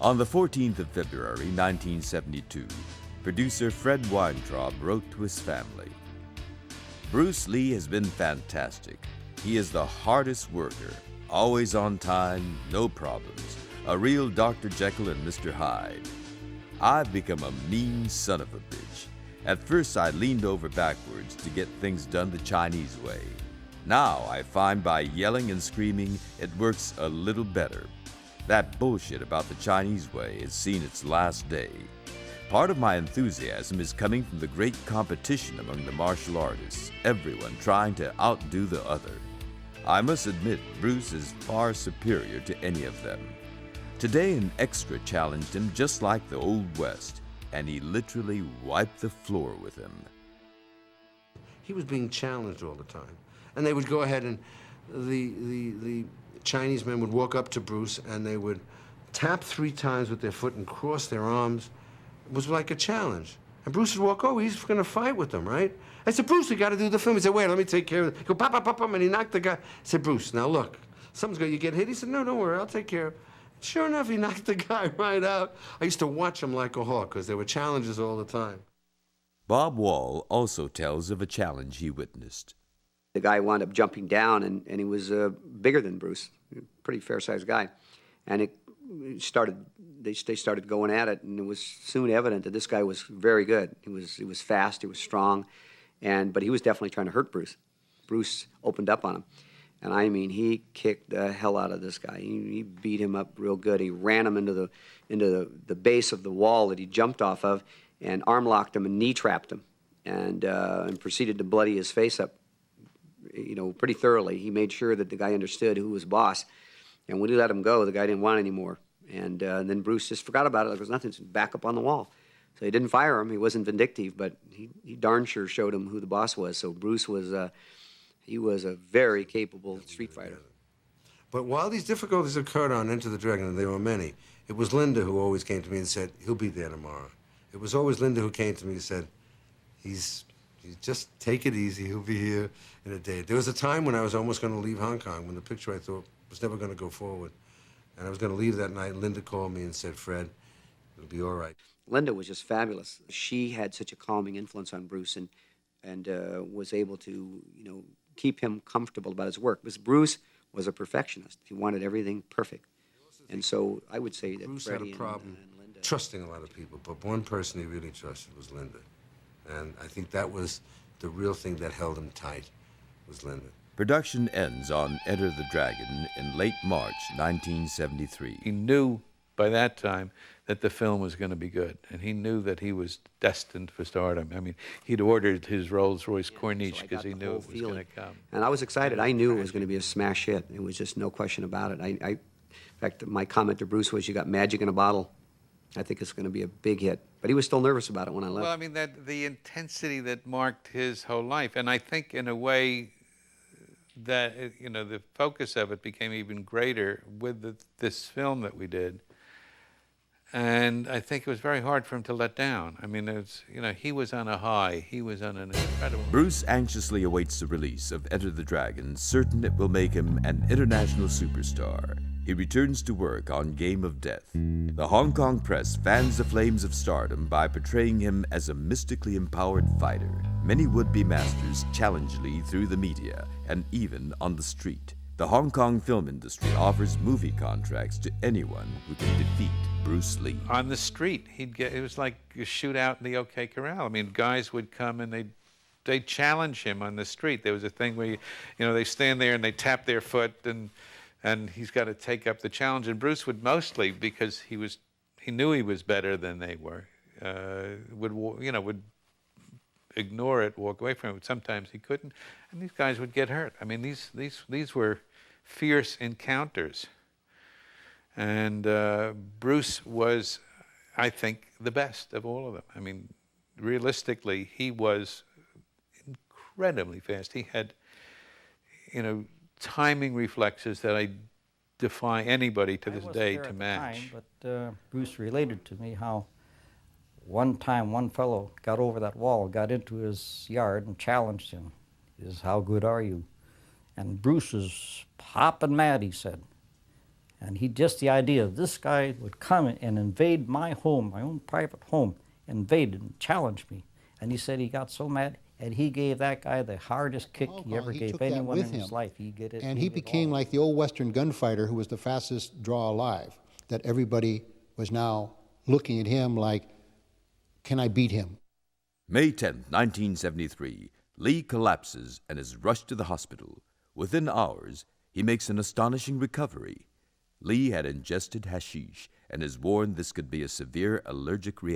On the 14th of February, 1972, producer Fred Weintraub wrote to his family, "Bruce Lee has been fantastic. He is the hardest worker, always on time, no problems, a real Dr. Jekyll and Mr. Hyde. I've become a mean son of a bitch. At first I leaned over backwards to get things done the Chinese way. Now I find by yelling and screaming it works a little better. That bullshit about the Chinese way has seen its last day. Part of my enthusiasm is coming from the great competition among the martial artists, everyone trying to outdo the other. I must admit Bruce is far superior to any of them. Today an extra challenged him just like the Old West, and he literally wiped the floor with him." He was being challenged all the time. And they would go ahead and the Chinese men would walk up to Bruce and they would tap 3 times with their foot and cross their arms. It was like a challenge. And Bruce would walk over, he's gonna fight with them, right? I said, "Bruce, we gotta do the film." He said, "Wait, let me take care of it." He go, pop, pop, pop, pop, and he knocked the guy. I said, "Bruce, now look, something's gonna, you get hit?" He said, "No, don't worry, I'll take care of it." Sure enough, he knocked the guy right out. I used to watch him like a hawk because there were challenges all the time. Bob Wall also tells of a challenge he witnessed. The guy wound up jumping down, and he was bigger than Bruce, pretty fair-sized guy. And they started going at it, and it was soon evident that this guy was very good. He was fast, he was strong, but he was definitely trying to hurt Bruce. Bruce opened up on him. And I mean, he kicked the hell out of this guy. He beat him up real good. He ran him into the base of the wall that he jumped off of, and arm locked him and knee trapped him, and proceeded to bloody his face up, pretty thoroughly. He made sure that the guy understood who was boss. And when he let him go, the guy didn't want any more. And then Bruce just forgot about it. There was nothing, back up on the wall. So he didn't fire him. He wasn't vindictive, but he darn sure showed him who the boss was. So Bruce was he was a very capable street fighter. But while these difficulties occurred on Enter the Dragon, and there were many, it was Linda who always came to me and said, "He'll be there tomorrow." It was always Linda who came to me and said, he's just take it easy, he'll be here in a day. There was a time when I was almost going to leave Hong Kong, when the picture I thought was never going to go forward. And I was going to leave that night, and Linda called me and said, "Fred, it'll be all right." Linda was just fabulous. She had such a calming influence on Bruce, and was able to, keep him comfortable about his work. Because Bruce was a perfectionist. He wanted everything perfect. And so I would say that Bruce Freddie had a problem and Linda trusting a lot of people, but one person he really trusted was Linda. And I think that was the real thing that held him tight, was Linda. Production ends on Enter the Dragon in late March 1973. He knew by that time that the film was going to be good, and he knew that he was destined for stardom. I mean, he'd ordered his Rolls-Royce Corniche because he knew it was going to come. And I was excited. I knew it was going to be a smash hit. It was just no question about it. In fact, my comment to Bruce was, "You got magic in a bottle. I think it's going to be a big hit." But he was still nervous about it when I left. Well, I mean, the intensity that marked his whole life, and I think in a way that, the focus of it became even greater with this film that we did. And I think it was very hard for him to let down. I mean, he was on a high. He was on an incredible... Bruce anxiously awaits the release of Enter the Dragon, certain it will make him an international superstar. He returns to work on Game of Death. The Hong Kong press fans the flames of stardom by portraying him as a mystically empowered fighter. Many would-be masters challenge Lee through the media and even on the street. The Hong Kong film industry offers movie contracts to anyone who can defeat Bruce Lee. On the street, it was like a shootout in the OK Corral. I mean, guys would come and they'd challenge him on the street. There was a thing where, they stand there and they tap their foot and he's got to take up the challenge. And Bruce would mostly, because he knew he was better than they were, would ignore it, walk away from it. Sometimes he couldn't, and these guys would get hurt. I mean, these were fierce encounters. And Bruce was, I think, the best of all of them. I mean, realistically, he was incredibly fast. He had, timing reflexes that I defy anybody to this day to match. But Bruce related to me how one time one fellow got over that wall, got into his yard and challenged him. He says, "How good are you?" And Bruce was popping mad, he said. And just the idea of this guy would come and invade my home, my own private home, invade and challenge me. And he said he got so mad, and he gave that guy the hardest kick he ever gave anyone in his life. He get it. And he became like the old Western gunfighter who was the fastest draw alive, that everybody was now looking at him like, can I beat him? May 10, 1973, Lee collapses and is rushed to the hospital. Within hours, he makes an astonishing recovery. Lee had ingested hashish and is warned this could be a severe allergic reaction.